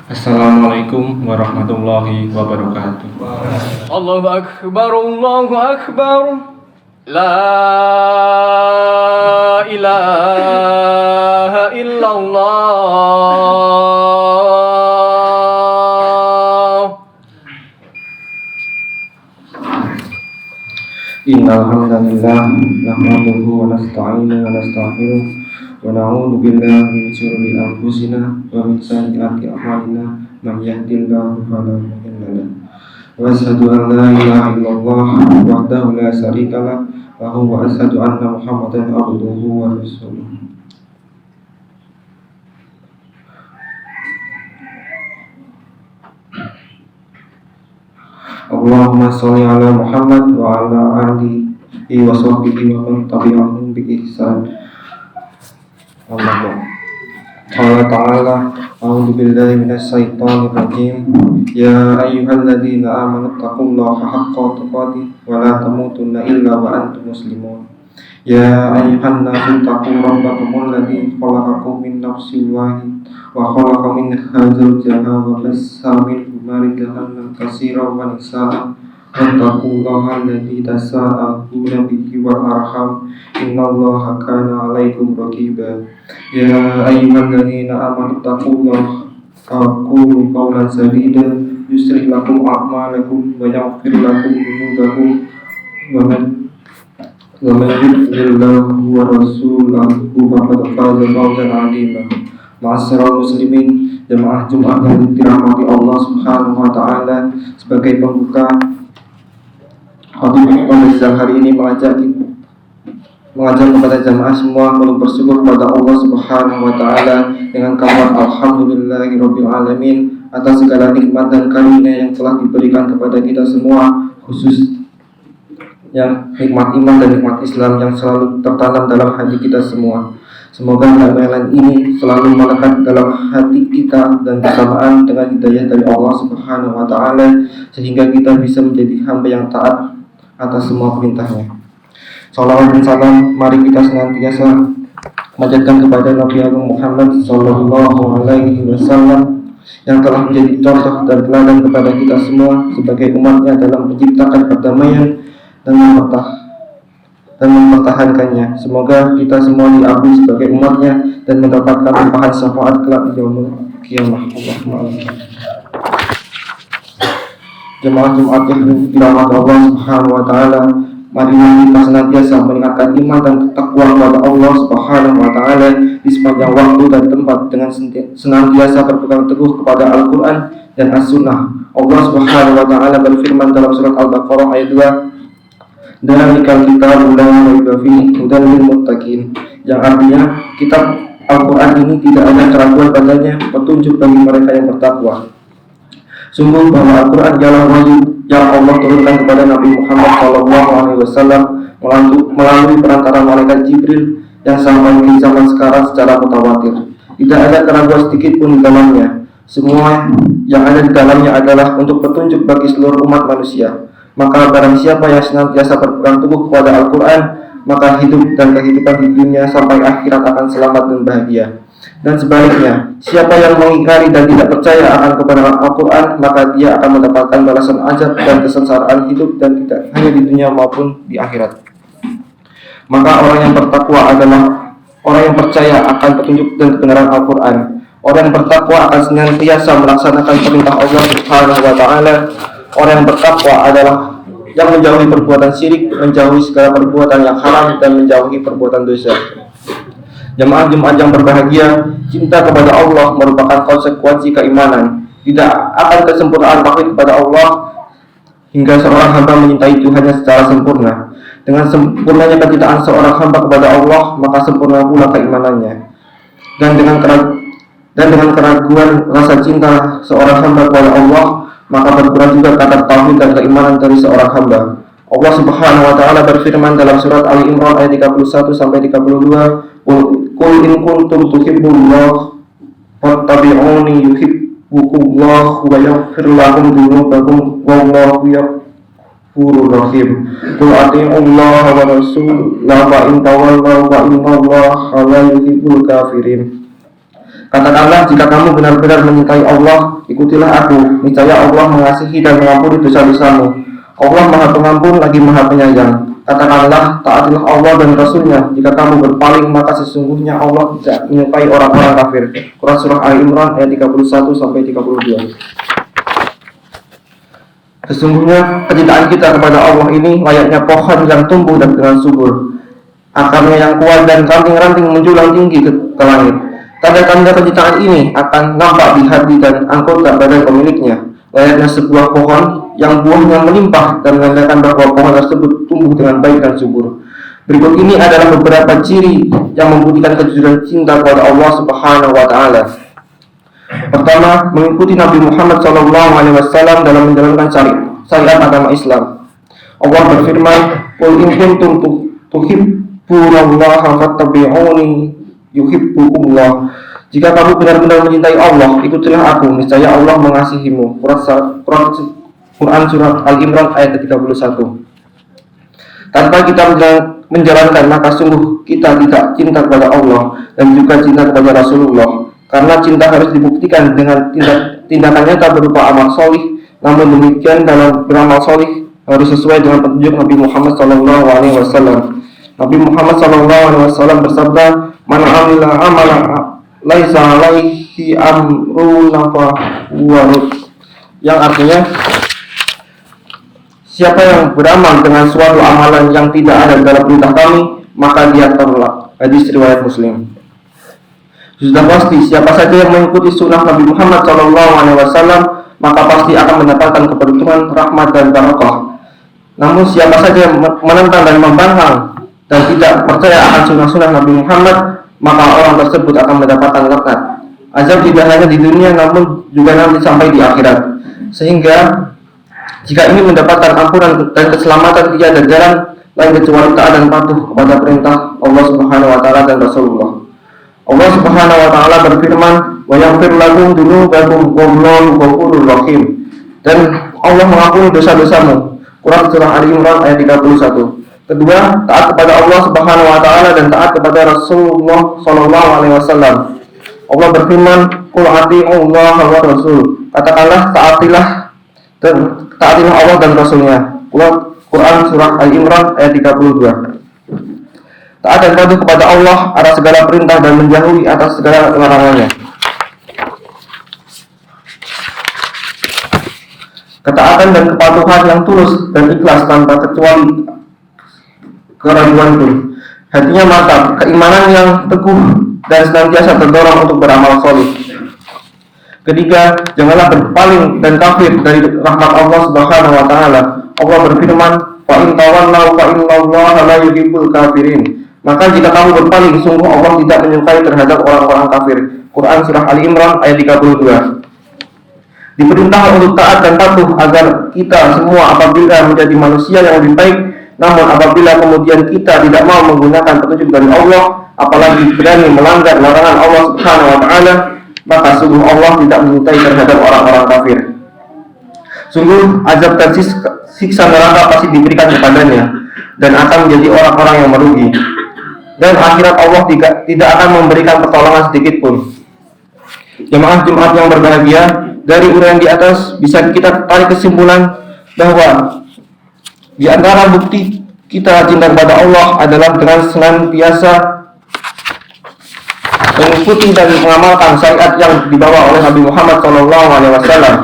Assalamualaikum warahmatullahi wabarakatuh. Allahu Akbar, Allahu Akbar. La ilaha illallah. Innal hamdalillah nahmaduhu wa nasta'inuhu wa nastaghfiruh wa na'udzu billahi min shururi anfusina wa min sayyiati a'malina man yahdihillahu fala mudilla lahu wa asyhadu an la ilaha illallah wahdahu la syarika lahu wa asyhadu anna Muhammadan abduhu wa rasuluh. Allahumma sholli ala Muhammad wa ala alihi wa sahbihi wa man tabi'ahum bi ihsan. Allahumma qala ta'ala a'udzu billahi minasy syaithanir rajim. Ya ayyuhalladzina amanu taqullaha haqqa tuqatih wa la tamutunna illa wa antum muslimun. Ya ayyuhan nasu taqu rabbakumul ladzi khalaqakum min nafsin wahidatin wa khalaqa minha zawjaha wa bassa minhuma rijalan katsiran wa nisaa'a wattaqullaha alladzi tasaaluna bihi wal arham innallaha kana 'alaikum raqiba. Ya ayyuhalladzina amanu taqullaha qulu qawlan sadida yuslih lakum a'malakum wa yaghfir lakum dhunubakum wa man yuti''illahu wa rasulahu faqad faza fawzan 'azima. Ma'asyiral muslimin, jemaah Jumat yang dirahmati Allah Subhanahu wa taala, sebagai pembuka Khatib Rizal hari ini mengajak kepada jemaah semua untuk bersyukur kepada Allah Subhanahu wa taala dengan kalimat alhamdulillahirabbil alamin atas segala nikmat dan karunia yang telah diberikan kepada kita semua, khusus yang nikmat iman dan nikmat Islam yang selalu tertanam dalam hati kita semua. Semoga kebenaran ini selalu melekat dalam hati kita dan bersamaan dengan hidayah dari Allah Subhanahu wa taala, sehingga kita bisa menjadi hamba yang taat atas semua perintahnya. Salawat dan salam mari kita senantiasa panjatkan kepada Nabi Agung Muhammad sallallahu alaihi wasallam yang telah menjadi contoh dan teladan kepada kita semua sebagai umatnya dalam menciptakan perdamaian dan mempertahankannya. Semoga kita semua diakui sebagai umatnya dan mendapatkan limpahan syafaat kelak di yaumul qiyamah. Jemaah Jumat yang dirahmati Allah Subhanahu wa taala, mari kita senantiasa meningkatkan iman dan takwa kepada Allah Subhanahu wa taala di sepanjang waktu dan tempat dengan senantiasa berpegang teguh kepada Al-Qur'an dan As-Sunnah. Allah Subhanahu wa taala berfirman dalam surat Al-Baqarah ayat 2, "Dzalikal kitabu la raiba fihi hudan lil muttaqin," yang artinya kitab Al-Qur'an ini tidak ada keraguan padanya, petunjuk bagi mereka yang bertakwa. Sungguh bahwa Al-Qur'an ialah wahyu yang Allah turunkan kepada Nabi Muhammad SAW melalui perantara malaikat Jibril yang sampai di zaman sekarang secara mutawatir. Tidak ada keraguan sedikit pun di dalamnya. Semua yang ada di dalamnya adalah untuk petunjuk bagi seluruh umat manusia. Maka barang siapa yang senantiasa berpegang teguh kepada Al-Quran, maka hidup dan kehidupan di dunia sampai akhirat akan selamat dan bahagia. Dan sebaliknya, siapa yang mengingkari dan tidak percaya akan kepada Al-Quran, maka dia akan mendapatkan balasan azab dan kesengsaraan hidup, dan tidak hanya di dunia maupun di akhirat. Maka orang yang bertakwa adalah orang yang percaya akan petunjuk dan kebenaran Al-Quran. Orang yang bertakwa akan senantiasa melaksanakan perintah Allah Subhanahu wa taala. Orang yang bertakwa adalah yang menjauhi perbuatan syirik, menjauhi segala perbuatan yang haram, dan menjauhi perbuatan dosa. Jemaah Jumat yang berbahagia, cinta kepada Allah merupakan konsekuensi keimanan. Tidak akan kesempurnaan tauhid kepada Allah hingga seorang hamba mencintai Tuhannya secara sempurna. Dengan sempurnanya kecintaan seorang hamba kepada Allah, maka sempurna pula keimanannya. Dan dengan keraguan rasa cinta seorang hamba kepada Allah, maka berkurang juga kadar tauhid dan keimanan dari seorang hamba. Allah Subhanahu wa taala berfirman dalam surat Ali Imran ayat 31 sampai 32, "Qul in kuntum tuhibbullah fattabi'uni yuhibbukumullah wa yaghfir lakum dzunubakum wallahu ghafurur rahim. Qul atii'ullaha wa rasulahu wa in tawallaw wa innallaha la yuhibbul kafirin." Katakanlah, jika kamu benar-benar mencintai Allah, ikutilah aku. Niscaya Allah mengasihi dan mengampuni dosa-dosamu. Allah Maha Pengampun lagi Maha Penyayang. Katakanlah, taatilah Allah dan Rasulnya. Jika kamu berpaling, maka sesungguhnya Allah tidak menyukai orang-orang kafir. Quran Surah Ali Imran ayat 31-32. Sesungguhnya kecintaan kita kepada Allah ini layaknya pohon yang tumbuh dan dengan subur. Akarnya yang kuat dan ranting-ranting menjulang tinggi ke langit. Tanda-tanda kecintaan ini akan nampak di hati dan anggota badan pemiliknya, layaknya sebuah pohon yang buahnya melimpah dan menandakan bahwa pohon tersebut tumbuh dengan baik dan subur. Berikut ini adalah beberapa ciri yang membuktikan kejujuran cinta kepada Allah Subhanahu wa Ta'ala. Pertama, mengikuti Nabi Muhammad SAW dalam menjalankan syariat agama Islam. Allah berfirman, "Qul in kuntum tuhibbunallaha fattabi'uni yuhibbukumullah." Jika kamu benar-benar mencintai Allah, ikutilah aku, niscaya Allah mengasihimu. Quran Surat Al-Imran ayat 31. Tanpa kita menjalankan, maka sungguh kita tidak cinta kepada Allah dan juga cinta kepada Rasulullah. Karena cinta harus dibuktikan dengan tindakan nyata berupa amal solih. Namun demikian, dalam beramal solih harus sesuai dengan petunjuk Nabi Muhammad SAW. Nabi Muhammad SAW bersabda, "Man amila amala laisa alaihi amruna fahuwa rad." Yang artinya, siapa yang beramal dengan suatu amalan yang tidak ada dalam perintah kami, maka dia tolak. Hadis riwayat Muslim. Sudah pasti, siapa saja yang mengikuti sunnah Nabi Muhammad SAW, maka pasti akan mendapatkan keberuntungan, rahmat, dan barakah. Namun siapa saja yang menentang dan membangkang dan tidak percaya akan sunnah-sunnah Nabi Muhammad, maka orang tersebut akan mendapatkan laknat. Azab tidak hanya di dunia, namun juga nanti sampai di akhirat. Sehingga jika ingin mendapatkan ampunan dan keselamatan, tiada jalan lain kecuali taat dan patuh kepada perintah Allah Subhanahu wa Ta'ala dan Rasulullah. Allah Subhanahu wa Ta'ala berfirman, "Wa yaghfir lakum dzunubakum wallahu ghafurur rahim." Dan Allah mengampuni dosa-dosamu. Quran Surah Ali Imran ayat 31. Kedua, taat kepada Allah Subhanahu wa Ta'ala dan taat kepada Rasulullah sallallahu alaihi wasallam. Allah berfirman, "Qul atii'ullaha wa rasul." Katakanlah, taatilah Allah dan Rasulnya. Quran Surah Ali Imran ayat 32. Taat dan patuh kepada Allah atas segala perintah dan menjauhi atas segala larangannya. Ketaatan dan kepatuhan yang tulus dan ikhlas tanpa kecuali keraguan pun. Hatinya mantap, keimanan yang teguh dan senantiasa terdorong untuk beramal soleh. Ketiga, janganlah berpaling dan kafir dari rahmat Allah Subhanahu wa Ta'ala. Allah berfirman, "Fa in tawallaw fa innallaha la yuhibbul kafirin." Maka jika kamu berpaling, sungguh Allah tidak menyukai terhadap orang-orang kafir. Quran Surah Ali Imran ayat 32. Diperintahkan untuk taat dan patuh agar kita semua apabila menjadi manusia yang lebih baik. Namun apabila kemudian kita tidak mau menggunakan petunjuk dari Allah, apalagi berani melanggar larangan Allah Subhanahu wa Ta'ala, maka sungguh Allah tidak menyukai terhadap orang-orang kafir. Sungguh azab dan siksa neraka pasti diberikan kepadanya dan akan menjadi orang-orang yang merugi. Dan akhirat Allah tidak akan memberikan pertolongan sedikit pun. Jemaah Jumat yang berbahagia, dari uraian di atas bisa kita tarik kesimpulan bahwa di antara bukti kita cinta kepada Allah adalah dengan senantiasa mengikuti dan mengamalkan syariat yang dibawa oleh Nabi Muhammad SAW.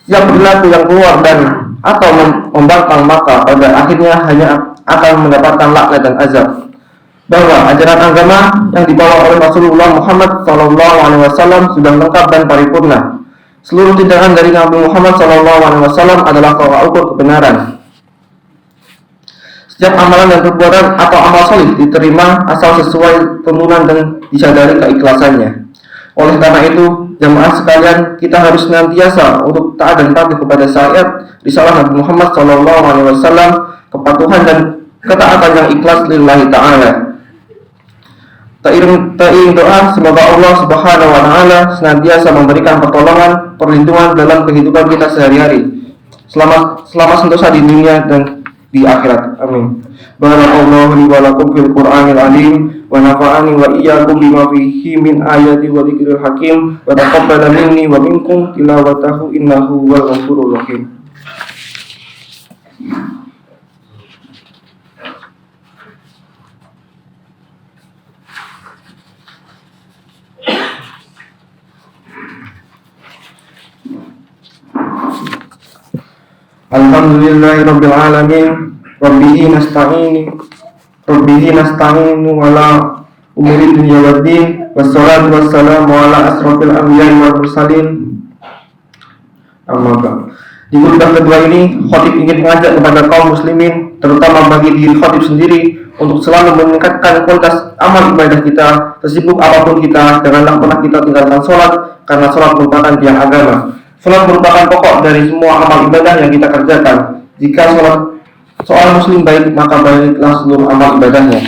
Setiap perilaku yang keluar dan atau membangkang, maka pada akhirnya hanya akan mendapatkan laknat dan azab. Bahwa ajaran agama yang dibawa oleh Rasulullah Muhammad SAW sudah lengkap dan paripurna. Seluruh tindakan dari Nabi Muhammad SAW adalah tolak ukur kebenaran. Setiap amalan dan perbuatan atau amal soleh diterima asal sesuai tuntunan dan disadari keikhlasannya. Oleh karena itu, jamaah sekalian, kita harus senantiasa untuk taat dan patuh kepada syariat risalah Nabi Muhammad SAW, kepatuhan dan ketaatan yang ikhlas lillahi ta'ala. Tairing doa semoga Allah Subhanahu wa Ta'ala senantiasa memberikan pertolongan, perlindungan dalam kehidupan kita sehari-hari, selama sentosa di dunia dan di akhirat. Amin. Barakallahu li wa lakum fil Qur'anil azim ونفعني وإياكم بما فيه من آيات وذكر الحكيم وتقبل مني ومنكم تلاوته إنه هو الغفور الرحيم. Alhamdulillahirabbil alamin. Rabbihi nasta'inu wala umuri dunya waddin. Wassalatu wassalamu ala asrofil anbiya'i wal mursalin. Amma ba'd. Di khutbah kedua ini, khatib ingin mengajak kepada kaum muslimin, terutama bagi diri khatib sendiri, untuk selalu meningkatkan kualitas amal ibadah kita. Sesibuk apapun kita, janganlah pernah kita tinggalkan sholat, karena sholat merupakan tiang agama. Sholat merupakan pokok dari semua amal ibadah yang kita kerjakan. Jika seorang muslim baik, maka baiklah seluruh amal ibadahnya.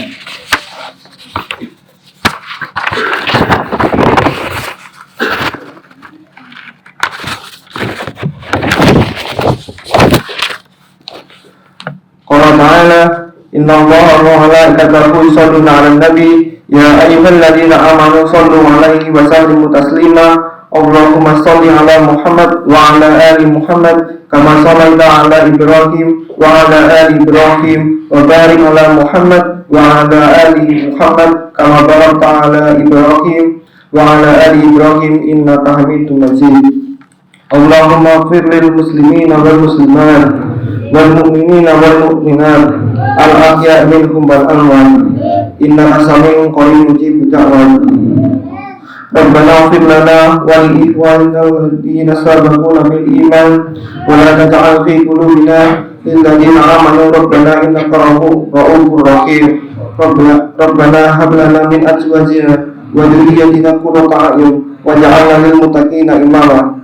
Qala ta'ala, innallaha wa malaikatahu yusholluna 'alan nabi, ya ayyuhalladzina amanu shollu 'alaihi wa sallimu taslima. Allahumma sholli ala Muhammad wa ala ali Muhammad kama shallaita ala Ibrahim wa ala ali Ibrahim wa barik ala Muhammad wa ala ali Muhammad kama barakta ala Ibrahim wa ala ali Ibrahim innaka Hamidum Majid. Allahumma ighfir lil muslimina wal muslimat wal mu'minina wal mu'minat al ahya' minhum wal amwat innaka sami'un qaribun mujibud da'wat. Rabbana ighfir lana wa li ikhwanina alladhina sabaquna bil iman wa la taj'al fi qulubina lil ladzina amanu rabbana innaka ra'ufur rahim. Rabbana hab lana min azwajina wa dhurriyyatina qurrata a'yun waj'alna lil muttaqina imama.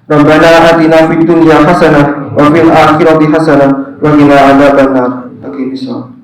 Rabbana atina fid dunya hasanah wa fil akhirati hasanah wa qina adzabannar. Amin.